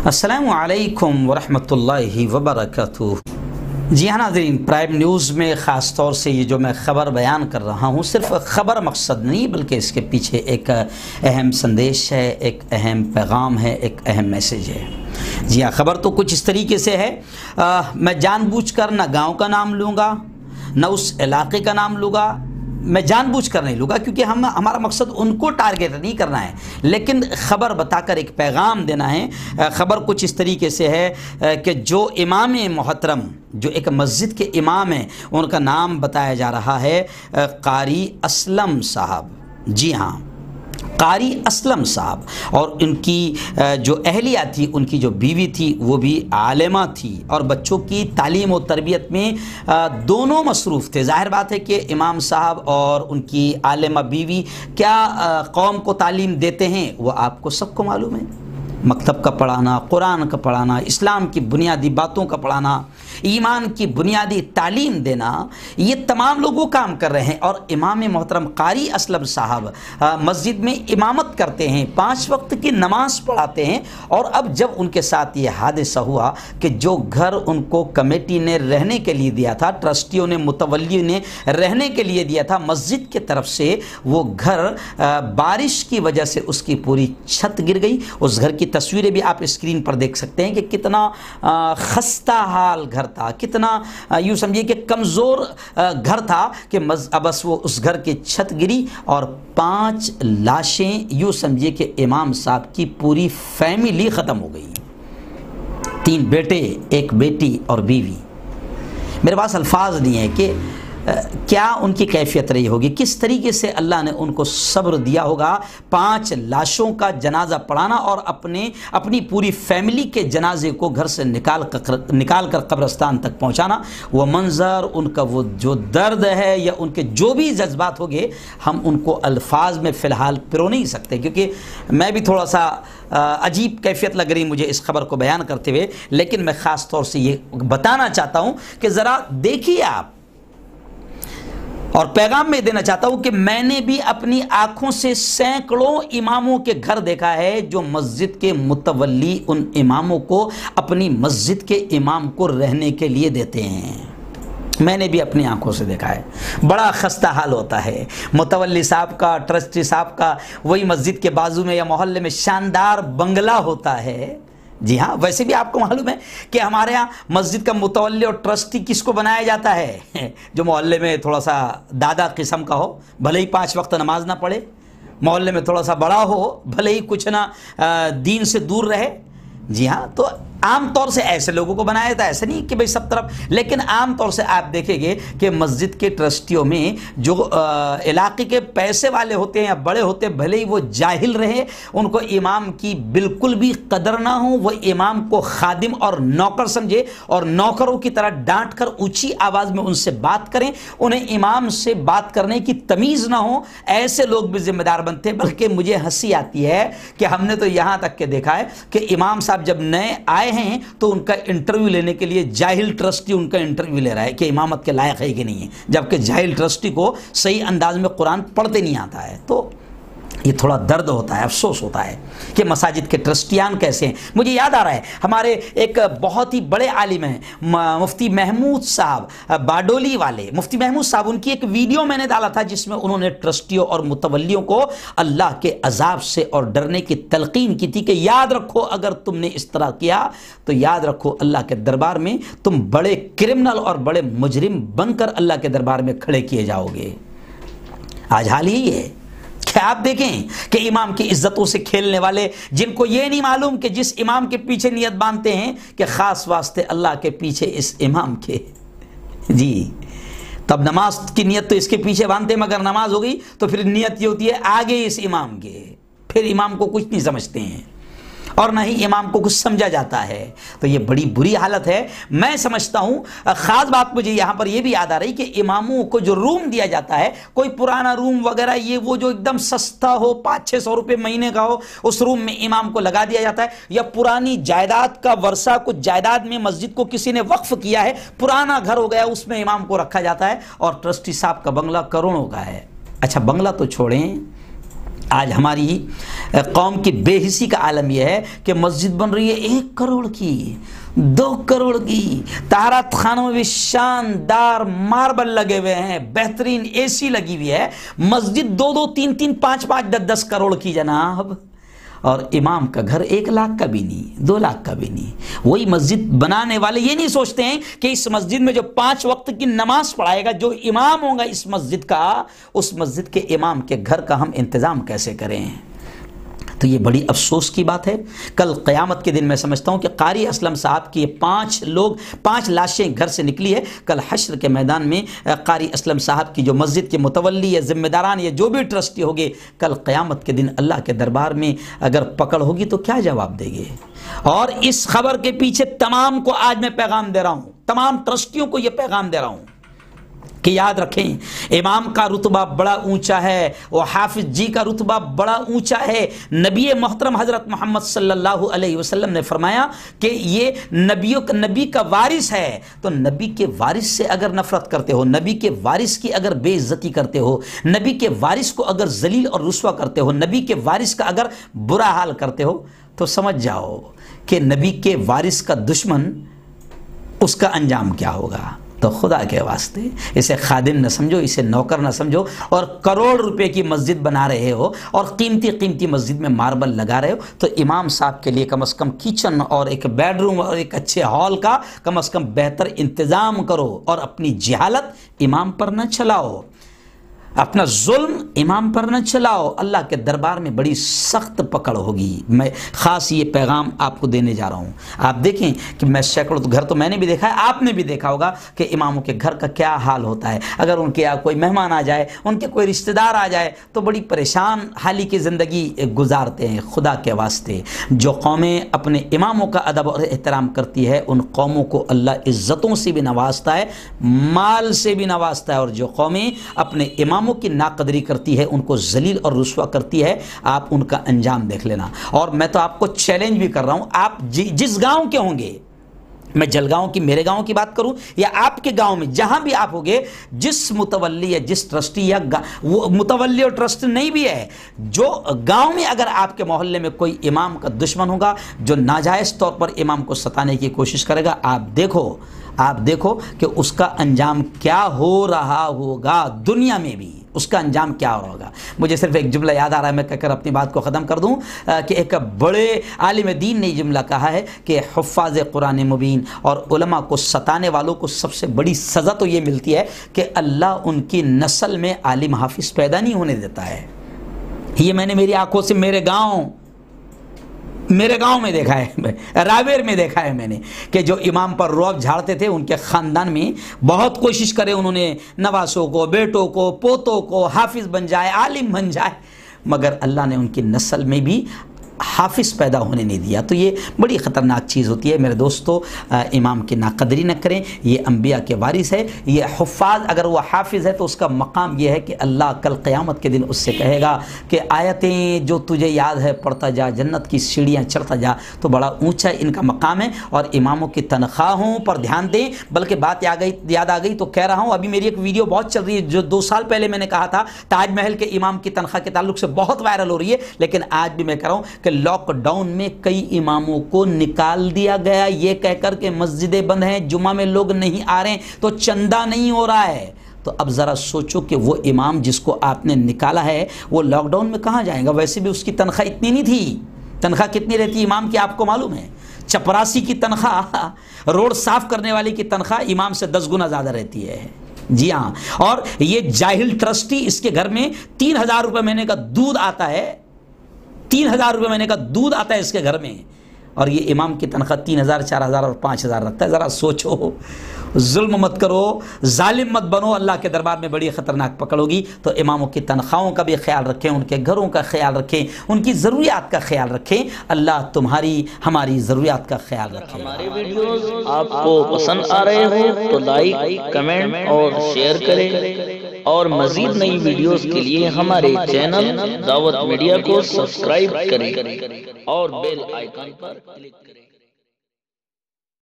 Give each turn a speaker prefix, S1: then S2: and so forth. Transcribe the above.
S1: السلام علیکم ورحمۃ وبرکاتہ۔ جی ہاں ناظرین، پرائم نیوز میں خاص طور سے یہ جو میں خبر بیان کر رہا ہوں صرف خبر مقصد نہیں، بلکہ اس کے پیچھے ایک اہم سندیش ہے، ایک اہم پیغام ہے، ایک اہم میسیج ہے۔ جی ہاں، خبر تو کچھ اس طریقے سے ہے، میں جان بوجھ کر نہ گاؤں کا نام لوں گا نہ اس علاقے کا نام لوں گا، میں جان بوجھ کر نہیں لوں گا، کیونکہ ہمارا مقصد ان کو ٹارگیٹ نہیں کرنا ہے، لیکن خبر بتا کر ایک پیغام دینا ہے۔ خبر کچھ اس طریقے سے ہے کہ جو امام محترم، جو ایک مسجد کے امام ہیں، ان کا نام بتایا جا رہا ہے قاری اسلم صاحب۔ جی ہاں، قاری اسلم صاحب، اور ان کی جو اہلیہ تھی، ان کی جو بیوی تھی، وہ بھی عالمہ تھی اور بچوں کی تعلیم و تربیت میں دونوں مصروف تھے۔ ظاہر بات ہے کہ امام صاحب اور ان کی عالمہ بیوی کیا قوم کو تعلیم دیتے ہیں، وہ آپ کو سب کو معلوم ہے۔ مکتب کا پڑھانا، قرآن کا پڑھانا، اسلام کی بنیادی باتوں کا پڑھانا، ایمان کی بنیادی تعلیم دینا، یہ تمام لوگ وہ کام کر رہے ہیں۔ اور امام محترم قاری اسلم صاحب مسجد میں امامت کرتے ہیں، 5 وقت کی نماز پڑھاتے ہیں۔ اور اب جب ان کے ساتھ یہ حادثہ ہوا کہ جو گھر ان کو کمیٹی نے رہنے کے لیے دیا تھا، ٹرسٹیوں نے، متولیوں نے رہنے کے لیے دیا تھا مسجد کی طرف سے، وہ گھر بارش کی وجہ سے اس کی پوری چھت گر گئی۔ اس گھر کی تصویریں بھی آپ اسکرین پر دیکھ سکتے ہیں کہ کتنا خستہ حال گھر تھا، کتنا یوں سمجھیے کہ کمزور گھر تھا کہ بس وہ اس گھر کی چھت گری اور 5 لاشیں، یوں سمجھیے کہ امام صاحب کی پوری فیملی ختم ہو گئی، 3 بیٹے، 1 بیٹی اور بیوی۔ میرے پاس الفاظ نہیں ہے کہ کیا ان کی کیفیت رہی ہوگی، کس طریقے سے اللہ نے ان کو صبر دیا ہوگا 5 لاشوں کا جنازہ پڑھانا اور اپنی پوری فیملی کے جنازے کو گھر سے نکال کر قبرستان تک پہنچانا۔ وہ منظر، ان کا وہ جو درد ہے یا ان کے جو بھی جذبات ہوگے، ہم ان کو الفاظ میں فی الحال پرو نہیں سکتے، کیونکہ میں بھی تھوڑا سا عجیب کیفیت لگ رہی مجھے اس خبر کو بیان کرتے ہوئے، لیکن میں خاص طور سے یہ بتانا چاہتا ہوں کہ ذرا دیکھیے آپ، اور پیغام میں دینا چاہتا ہوں کہ میں نے بھی اپنی آنکھوں سے سینکڑوں اماموں کے گھر دیکھا ہے جو مسجد کے متولی ان اماموں کو اپنی مسجد کے امام کو رہنے کے لیے دیتے ہیں۔ میں نے بھی اپنی آنکھوں سے دیکھا ہے، بڑا خستہ حال ہوتا ہے۔ متولی صاحب کا، ٹرسٹی صاحب کا وہی مسجد کے بازو میں یا محلے میں شاندار بنگلہ ہوتا ہے۔ جی ہاں، ویسے بھی آپ کو معلوم ہے کہ ہمارے ہاں مسجد کا متولی اور ٹرسٹی کس کو بنایا جاتا ہے؟ جو محلے میں تھوڑا سا دادا قسم کا ہو، بھلے ہی 5 وقت نماز نہ پڑھے، محلے میں تھوڑا سا بڑا ہو، بھلے ہی کچھ نہ دین سے دور رہے۔ جی ہاں، تو عام طور سے ایسے لوگوں کو بنایا جاتا ہے، ایسے نہیں کہ بھئی سب طرف، لیکن عام طور سے آپ دیکھیں گے کہ مسجد کے ٹرسٹیوں میں جو علاقے کے پیسے والے ہوتے ہیں یا بڑے ہوتے ہیں، بھلے ہی وہ جاہل رہے، ان کو امام کی بالکل بھی قدر نہ ہو، وہ امام کو خادم اور نوکر سمجھے اور نوکروں کی طرح ڈانٹ کر اونچی آواز میں ان سے بات کریں، انہیں امام سے بات کرنے کی تمیز نہ ہو، ایسے لوگ بھی ذمہ دار بنتے ہیں۔ بلکہ مجھے ہنسی آتی ہے کہ ہم نے تو یہاں تک کہ دیکھا ہے کہ امام صاحب جب نئے آئے ہیں تو ان کا انٹرویو لینے کے لیے جاہل ٹرسٹی ان کا انٹرویو لے رہا ہے کہ امامت کے لائق ہے کہ نہیں ہے، جبکہ جاہل ٹرسٹی کو صحیح انداز میں قرآن پڑھتے نہیں آتا ہے۔ تو یہ تھوڑا درد ہوتا ہے، افسوس ہوتا ہے کہ مساجد کے ٹرسٹیان کیسے ہیں۔ مجھے یاد آ رہا ہے ہمارے ایک بہت ہی بڑے عالم ہیں مفتی محمود صاحب، باڈولی والے مفتی محمود صاحب، ان کی ایک ویڈیو میں نے ڈالا تھا جس میں انہوں نے ٹرسٹیوں اور متولیوں کو اللہ کے عذاب سے اور ڈرنے کی تلقین کی تھی کہ یاد رکھو اگر تم نے اس طرح کیا تو یاد رکھو اللہ کے دربار میں تم بڑے کرمنل اور بڑے مجرم بن کر اللہ کے دربار میں کھڑے کیے جاؤ گے۔ آج حال یہی ہے کہ آپ دیکھیں کہ امام کی عزتوں سے کھیلنے والے، جن کو یہ نہیں معلوم کہ جس امام کے پیچھے نیت باندھتے ہیں کہ خاص واسطے اللہ کے پیچھے اس امام کے، جی تب نماز کی نیت تو اس کے پیچھے باندھتے ہیں، مگر نماز ہو گئی تو پھر نیت یہ ہوتی ہے آگے اس امام کے، پھر امام کو کچھ نہیں سمجھتے ہیں اور نہ ہی امام کو کچھ سمجھا جاتا ہے۔ تو یہ بڑی بری حالت ہے۔ میں سمجھتا ہوں، خاص بات مجھے یہاں پر یہ بھی یاد آ رہی کہ اماموں کو جو روم دیا جاتا ہے، کوئی پرانا روم وغیرہ، یہ وہ جو ایک دم سستا ہو، 500-600 روپے مہینے کا ہو، اس روم میں امام کو لگا دیا جاتا ہے، یا پرانی جائیداد کا ورثہ، کچھ جائیداد میں مسجد کو کسی نے وقف کیا ہے، پرانا گھر ہو گیا، اس میں امام کو رکھا جاتا ہے، اور ٹرسٹی صاحب کا بنگلہ کروڑوں کا ہے۔ اچھا بنگلہ تو چھوڑیں، آج ہماری قوم کی بے حسی کا عالم یہ ہے کہ مسجد بن رہی ہے 1 کروڑ کی، 2 کروڑ کی، طہارت خانوں میں بھی شاندار ماربل لگے ہوئے ہیں، بہترین اے سی لگی ہوئی ہے، مسجد 2-2 3-3 5-5 10-10 کروڑ کی جناب، اور امام کا گھر 1 لاکھ کا بھی نہیں، 2 لاکھ کا بھی نہیں۔ وہی مسجد بنانے والے یہ نہیں سوچتے ہیں کہ اس مسجد میں جو 5 وقت کی نماز پڑھائے گا، جو امام ہوگا اس مسجد کا، اس مسجد کے امام کے گھر کا ہم انتظام کیسے کریں۔ تو یہ بڑی افسوس کی بات ہے۔ کل قیامت کے دن میں سمجھتا ہوں کہ قاری اسلم صاحب کی 5 لاشیں گھر سے نکلی ہے، کل حشر کے میدان میں قاری اسلم صاحب کی جو مسجد کے متولی یا ذمہ داران یا جو بھی ٹرسٹی ہوگے، کل قیامت کے دن اللہ کے دربار میں اگر پکڑ ہوگی تو کیا جواب دیں گے۔ اور اس خبر کے پیچھے تمام کو آج میں پیغام دے رہا ہوں، تمام ٹرسٹیوں کو یہ پیغام دے رہا ہوں کہ یاد رکھیں، امام کا رتبہ بڑا اونچا ہے، وہ حافظ جی کا رتبہ بڑا اونچا ہے۔ نبی محترم حضرت محمد صلی اللہ علیہ وسلم نے فرمایا کہ یہ نبی کا وارث ہے، تو نبی کے وارث سے اگر نفرت کرتے ہو، نبی کے وارث کی اگر بے عزتی کرتے ہو، نبی کے وارث کو اگر ذلیل اور رسوا کرتے ہو، نبی کے وارث کا اگر برا حال کرتے ہو، تو سمجھ جاؤ کہ نبی کے وارث کا دشمن، اس کا انجام کیا ہوگا۔ تو خدا کے واسطے اسے خادم نہ سمجھو، اسے نوکر نہ سمجھو، اور کروڑ روپے کی مسجد بنا رہے ہو اور قیمتی مسجد میں ماربل لگا رہے ہو، تو امام صاحب کے لیے کم از کم کچن اور ایک بیڈ روم اور ایک اچھے ہال کا کم از کم بہتر انتظام کرو، اور اپنی جہالت امام پر نہ چلاؤ، اپنا ظلم امام پر نہ چلاؤ، اللہ کے دربار میں بڑی سخت پکڑ ہوگی۔ میں خاص یہ پیغام آپ کو دینے جا رہا ہوں۔ آپ دیکھیں کہ میں سینکڑوں گھر تو میں نے بھی دیکھا ہے، آپ نے بھی دیکھا ہوگا کہ اماموں کے گھر کا کیا حال ہوتا ہے۔ اگر ان کے یہاں کوئی مہمان آ جائے، ان کے کوئی رشتہ دار آ جائے، تو بڑی پریشان حالی کی زندگی گزارتے ہیں۔ خدا کے واسطے جو قومیں اپنے اماموں کا ادب اور احترام کرتی ہے، ان قوموں کو اللہ عزتوں سے بھی نوازتا ہے، مال سے بھی نوازتا ہے، اور جو قومیں اپنے امام کی ناقدری کرتی ہے، ان کو ذلیل اور رسوا کرتی ہے، آپ ان کا انجام دیکھ لینا۔ اور میں تو آپ کو چیلنج بھی کر رہا ہوں، آپ جس گاؤں کے ہوں گے، میں جلگاؤں کی، میرے گاؤں کی بات کروں یا آپ کے گاؤں میں جہاں بھی آپ ہوگے، جس متولی یا جس ٹرسٹی یا وہ متولی اور ٹرسٹ نہیں بھی ہے، جو گاؤں میں اگر آپ کے محلے میں کوئی امام کا دشمن ہوگا جو ناجائز طور پر امام کو ستانے کی کوشش کرے گا، آپ دیکھو کہ اس کا انجام کیا ہو رہا ہوگا، دنیا میں بھی اس کا انجام کیا ہو رہا ہوگا۔ مجھے صرف ایک جملہ یاد آ رہا ہے، میں کہہ کر اپنی بات کو ختم کر دوں، کہ ایک بڑے عالم دین نے یہ جملہ کہا ہے کہ حفاظ قرآن مبین اور علماء کو ستانے والوں کو سب سے بڑی سزا تو یہ ملتی ہے کہ اللہ ان کی نسل میں عالم حافظ پیدا نہیں ہونے دیتا ہے۔ یہ میں نے میری آنکھوں سے میرے گاؤں میں دیکھا ہے، راویر میں دیکھا ہے میں نے، کہ جو امام پر رعب جھاڑتے تھے، ان کے خاندان میں بہت کوشش کرے انہوں نے، نواسوں کو، بیٹوں کو، پوتوں کو حافظ بن جائے، عالم بن جائے، مگر اللہ نے ان کی نسل میں بھی حافظ پیدا ہونے نہیں دیا۔ تو یہ بڑی خطرناک چیز ہوتی ہے میرے دوستو، امام کی ناقدری نہ کریں، یہ انبیاء کے وارث ہے، یہ حفاظ، اگر وہ حافظ ہے تو اس کا مقام یہ ہے کہ اللہ کل قیامت کے دن اس سے کہے گا کہ آیتیں جو تجھے یاد ہے پڑھتا جا، جنت کی سیڑھیاں چڑھتا جا، تو بڑا اونچا ان کا مقام ہے۔ اور اماموں کی تنخواہوں پر دھیان دیں، بلکہ بات یاد آ گئی تو کہہ رہا ہوں، ابھی میری ایک ویڈیو بہت چل رہی ہے جو 2 سال پہلے میں نے کہا تھا، تاج محل کے امام کی تنخواہ کے تعلق سے بہت وائرل ہو رہی ہے، لیکن آج بھی میں کہہ رہا ہوں کہ لاک ڈاؤن میں کئی اماموں کو نکال دیا گیا، یہ کہہ کر کہ مسجدیں بند ہیں، جمعہ میں لوگ نہیں آ رہے ہیں، تو چندہ نہیں ہو رہا ہے۔ تو اب ذرا سوچو کہ وہ امام جس کو آپ نے نکالا ہے، وہ لاک ڈاؤن میں کہاں جائیں گا؟ ویسے بھی اس کی تنخواہ اتنی نہیں تھی، تنخواہ کتنی رہتی امام کی آپ کو معلوم ہے؟ چپراسی کی تنخواہ، روڈ صاف کرنے والے کی تنخواہ امام سے 10 گنا زیادہ رہتی ہے۔ جی ہاں، اور یہ جاہل ٹرسٹی، اس کے گھر میں 3000 روپے مہینے کا دودھ آتا ہے، 3000 روپے مہینے کا دودھ آتا ہے اس کے گھر میں، اور یہ امام کی تنخواہ 3000 4000 اور 5000 رکھتا ہے۔ ذرا سوچو، ظلم مت کرو، ظالم مت بنو، اللہ کے دربار میں بڑی خطرناک پکڑ ہوگی۔ تو اماموں کی تنخواہوں کا بھی خیال رکھیں، ان کے گھروں کا خیال رکھیں، ان کی ضروریات کا خیال رکھیں، اللہ تمہاری ہماری ضروریات کا خیال رکھے۔
S2: ہمارے ویڈیوز آپ کو پسند آ رہے ہوں تو لائک، کمنٹ اور شیئر کریں، اور مزید نئی ویڈیوز کے لیے ہمارے چینل دعوت میڈیا کو سبسکرائب کریں اور بیل آئیکن پر کلک کریں۔